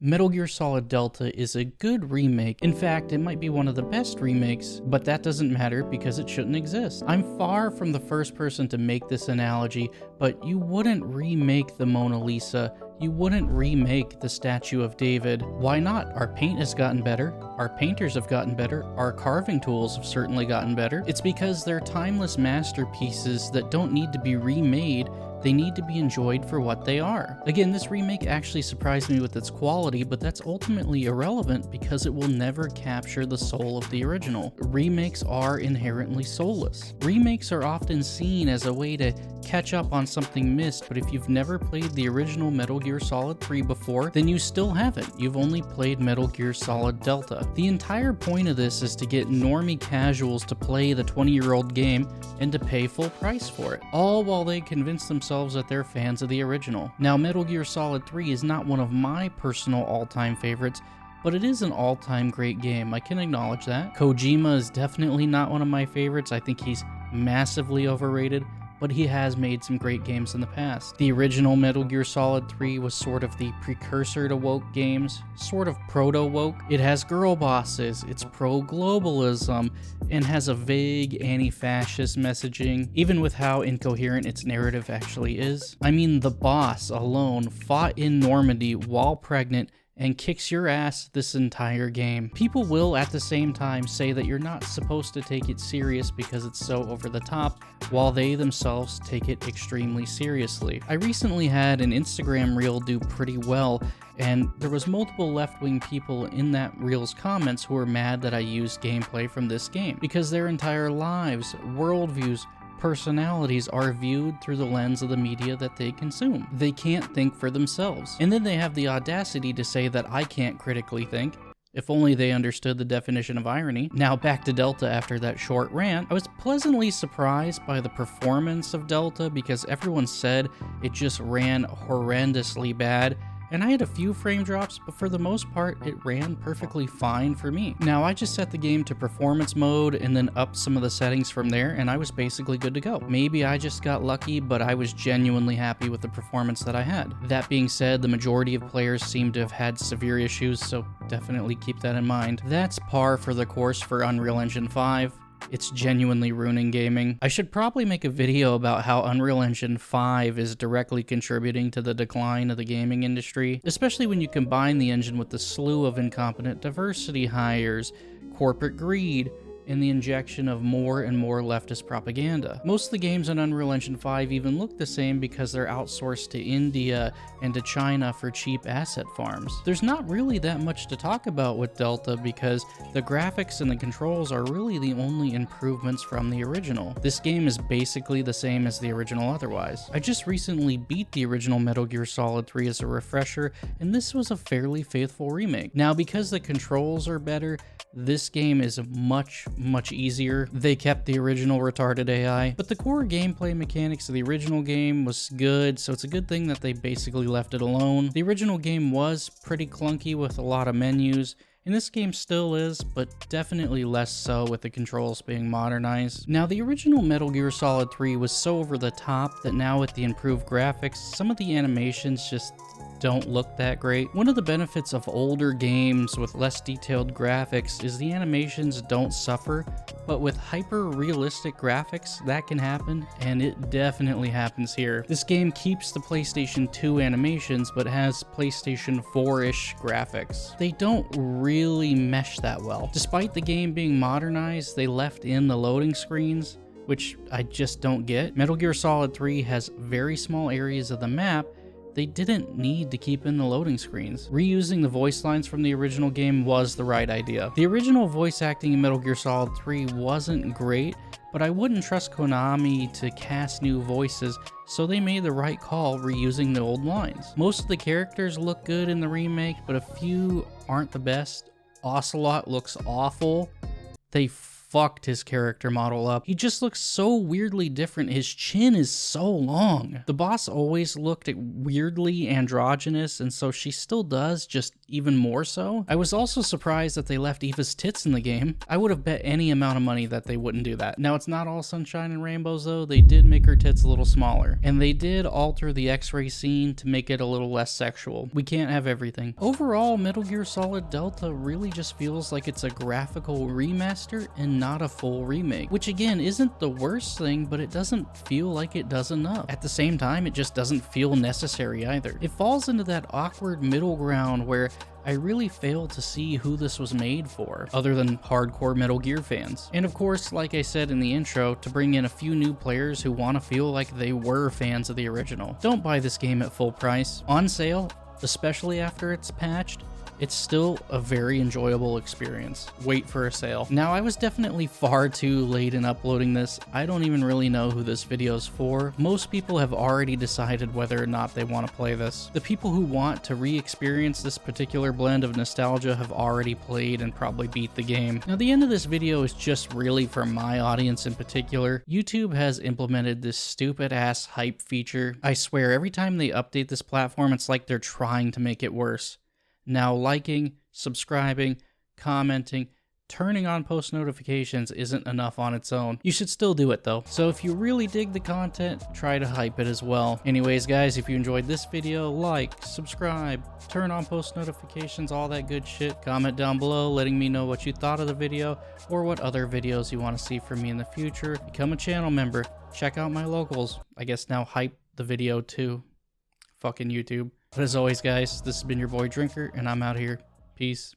Metal Gear Solid Delta is a good remake. In fact, it might be one of the best remakes, but that doesn't matter because it shouldn't exist. I'm far from the first person to make this analogy, but you wouldn't remake the Mona Lisa. You wouldn't remake the Statue of David. Why not? Our paint has gotten better. Our painters have gotten better. Our carving tools have certainly gotten better. It's because they're timeless masterpieces that don't need to be remade. They need to be enjoyed for what they are. Again, this remake actually surprised me with its quality, but that's ultimately irrelevant because it will never capture the soul of the original. Remakes are inherently soulless. Remakes are often seen as a way to catch up on something missed, but if you've never played the original Metal Gear Solid 3 before, then you still haven't. You've only played Metal Gear Solid Delta. The entire point of this is to get normie casuals to play the 20-year-old game and to pay full price for it, all while they convince themselves that they're fans of the original. Now, Metal Gear Solid 3 is not one of my personal all-time favorites, but it is an all-time great game. I can acknowledge that. Kojima is definitely not one of my favorites. I think he's massively overrated, but he has made some great games in the past. The original Metal Gear Solid 3 was sort of the precursor to woke games, sort of proto-woke. It has girl bosses, it's pro-globalism, and has a vague anti-fascist messaging, even with how incoherent its narrative actually is. I mean, the boss alone fought in Normandy while pregnant and kicks your ass this entire game. People will at the same time say that you're not supposed to take it serious because it's so over the top, while they themselves take it extremely seriously. I recently had an Instagram reel do pretty well, and there was multiple left-wing people in that reel's comments who were mad that I used gameplay from this game, because their entire lives, worldviews, personalities are viewed through the lens of the media that they consume. They can't think for themselves. And then they have the audacity to say that I can't critically think. If only they understood the definition of irony. Now back to Delta after that short rant. I was pleasantly surprised by the performance of Delta because everyone said it just ran horrendously bad. And I had a few frame drops, but for the most part, it ran perfectly fine for me. Now, I just set the game to performance mode and then upped some of the settings from there, and I was basically good to go. Maybe I just got lucky, but I was genuinely happy with the performance that I had. That being said, the majority of players seem to have had severe issues, so definitely keep that in mind. That's par for the course for Unreal Engine 5. It's genuinely ruining gaming. I should probably make a video about how Unreal Engine 5 is directly contributing to the decline of the gaming industry, especially when you combine the engine with the slew of incompetent diversity hires, corporate greed, and the injection of more and more leftist propaganda. Most of the games on Unreal Engine 5 even look the same because they're outsourced to India and to China for cheap asset farms. There's not really that much to talk about with Delta because the graphics and the controls are really the only improvements from the original. This game is basically the same as the original otherwise. I just recently beat the original Metal Gear Solid 3 as a refresher, and this was a fairly faithful remake. Now, because the controls are better, this game is much easier. They kept the original retarded AI, but the core gameplay mechanics of the original game was good, so it's a good thing that they basically left it alone. The original game was pretty clunky with a lot of menus, and this game still is, but definitely less so with the controls being modernized. Now, the original Metal Gear Solid 3 was so over the top that now with the improved graphics, some of the animations just don't look that great. One of the benefits of older games with less detailed graphics is the animations don't suffer, but with hyper-realistic graphics, that can happen, and it definitely happens here. This game keeps the PlayStation 2 animations, but has PlayStation 4-ish graphics. They don't really mesh that well. Despite the game being modernized, they left in the loading screens, which I just don't get. Metal Gear Solid 3 has very small areas of the map. They didn't need to keep in the loading screens. Reusing the voice lines from the original game was the right idea. The original voice acting in Metal Gear Solid 3 wasn't great, but I wouldn't trust Konami to cast new voices, so they made the right call reusing the old lines. Most of the characters look good in the remake, but a few aren't the best. Ocelot looks awful. They fucked his character model up. He just looks so weirdly different. His chin is so long. The boss always looked weirdly androgynous, and so she still does, just even more so. I was also surprised that they left Eva's tits in the game. I would have bet any amount of money that they wouldn't do that. Now, it's not all sunshine and rainbows though. They did make her tits a little smaller, and they did alter the X-ray scene to make it a little less sexual. We can't have everything. Overall, Metal Gear Solid Delta really just feels like it's a graphical remaster and not a full remake, which again isn't the worst thing, but it doesn't feel like it does enough. At the same time, it just doesn't feel necessary either. It falls into that awkward middle ground where I really fail to see who this was made for, other than hardcore Metal Gear fans. And of course, like I said in the intro, to bring in a few new players who want to feel like they were fans of the original. Don't buy this game at full price. On sale, especially after it's patched, it's still a very enjoyable experience. Wait for a sale. Now, I was definitely far too late in uploading this. I don't even really know who this video's for. Most people have already decided whether or not they want to play this. The people who want to re-experience this particular blend of nostalgia have already played and probably beat the game. Now, the end of this video is just really for my audience in particular. YouTube has implemented this stupid ass hype feature. I swear, every time they update this platform, it's like they're trying to make it worse. Now, liking, subscribing, commenting, turning on post notifications isn't enough on its own. You should still do it though. So if you really dig the content, try to hype it as well. Anyways, guys, if you enjoyed this video, like, subscribe, turn on post notifications, all that good shit. Comment down below letting me know what you thought of the video or what other videos you want to see from me in the future. Become a channel member. Check out my locals. I guess now hype the video too. Fucking YouTube. But as always, guys, this has been your boy Drinker, and I'm out here. Peace.